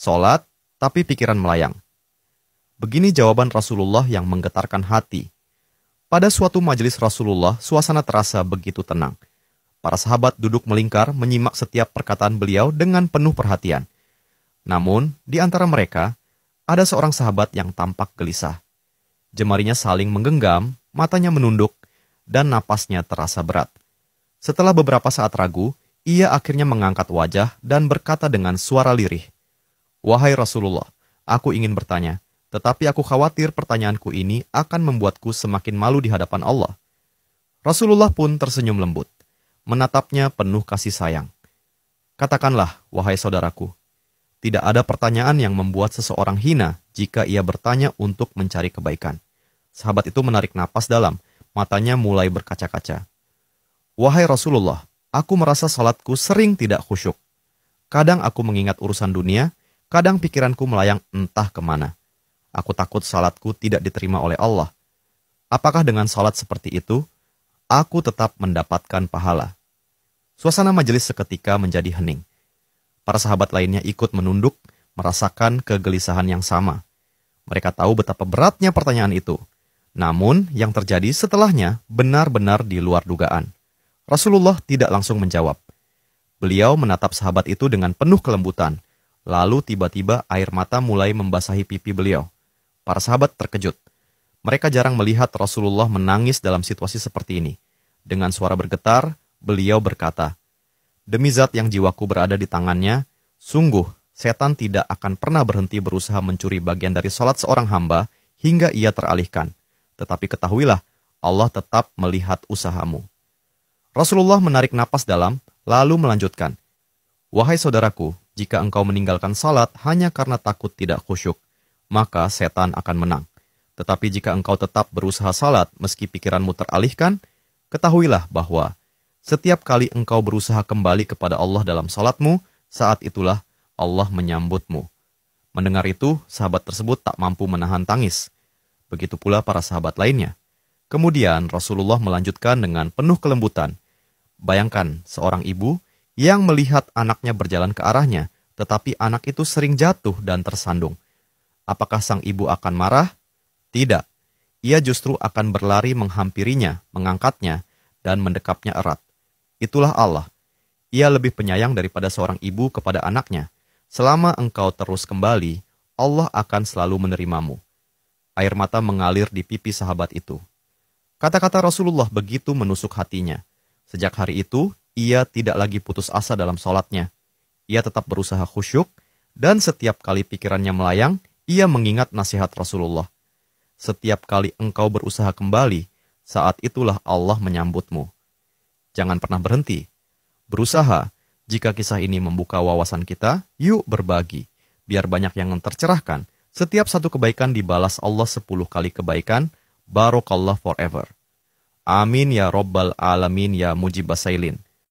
Sholat, tapi pikiran melayang. Begini jawaban Rasulullah yang menggetarkan hati. Pada suatu majelis Rasulullah, suasana terasa begitu tenang. Para sahabat duduk melingkar menyimak setiap perkataan beliau dengan penuh perhatian. Namun, di antara mereka, ada seorang sahabat yang tampak gelisah. Jemarinya saling menggenggam, matanya menunduk, dan napasnya terasa berat. Setelah beberapa saat ragu, ia akhirnya mengangkat wajah dan berkata dengan suara lirih, "Wahai Rasulullah, aku ingin bertanya, tetapi aku khawatir pertanyaanku ini akan membuatku semakin malu di hadapan Allah." Rasulullah pun tersenyum lembut, menatapnya penuh kasih sayang. "Katakanlah, wahai saudaraku, tidak ada pertanyaan yang membuat seseorang hina jika ia bertanya untuk mencari kebaikan." Sahabat itu menarik napas dalam, matanya mulai berkaca-kaca. "Wahai Rasulullah, aku merasa salatku sering tidak khusyuk. Kadang aku mengingat urusan dunia, kadang pikiranku melayang entah kemana. Aku takut salatku tidak diterima oleh Allah. Apakah dengan salat seperti itu, aku tetap mendapatkan pahala?" Suasana majelis seketika menjadi hening. Para sahabat lainnya ikut menunduk, merasakan kegelisahan yang sama. Mereka tahu betapa beratnya pertanyaan itu. Namun, yang terjadi setelahnya benar-benar di luar dugaan. Rasulullah tidak langsung menjawab. Beliau menatap sahabat itu dengan penuh kelembutan. Lalu tiba-tiba air mata mulai membasahi pipi beliau. Para sahabat terkejut. Mereka jarang melihat Rasulullah menangis dalam situasi seperti ini. Dengan suara bergetar, beliau berkata, "Demi zat yang jiwaku berada di tangannya, sungguh setan tidak akan pernah berhenti berusaha mencuri bagian dari salat seorang hamba hingga ia teralihkan. Tetapi ketahuilah, Allah tetap melihat usahamu." Rasulullah menarik napas dalam, lalu melanjutkan, "Wahai saudaraku, jika engkau meninggalkan salat hanya karena takut tidak khusyuk, maka setan akan menang. Tetapi jika engkau tetap berusaha salat meski pikiranmu teralihkan, ketahuilah bahwa setiap kali engkau berusaha kembali kepada Allah dalam salatmu, saat itulah Allah menyambutmu." Mendengar itu, sahabat tersebut tak mampu menahan tangis. Begitu pula para sahabat lainnya. Kemudian Rasulullah melanjutkan dengan penuh kelembutan. Bayangkan seorang ibu yang melihat anaknya berjalan ke arahnya, tetapi anak itu sering jatuh dan tersandung. Apakah sang ibu akan marah? Tidak. Ia justru akan berlari menghampirinya, mengangkatnya, dan mendekapnya erat. Itulah Allah. Ia lebih penyayang daripada seorang ibu kepada anaknya. Selama engkau terus kembali, Allah akan selalu menerimamu. Air mata mengalir di pipi sahabat itu. Kata-kata Rasulullah begitu menusuk hatinya. Sejak hari itu, ia tidak lagi putus asa dalam sholatnya. Ia tetap berusaha khusyuk, dan setiap kali pikirannya melayang, ia mengingat nasihat Rasulullah. Setiap kali engkau berusaha kembali, saat itulah Allah menyambutmu. Jangan pernah berhenti. Berusaha. Jika kisah ini membuka wawasan kita, yuk berbagi. Biar banyak yang tercerahkan. Setiap satu kebaikan dibalas Allah 10 kali kebaikan. Barokallah forever. Amin ya Rabbal Alamin ya Mujibas Sailin.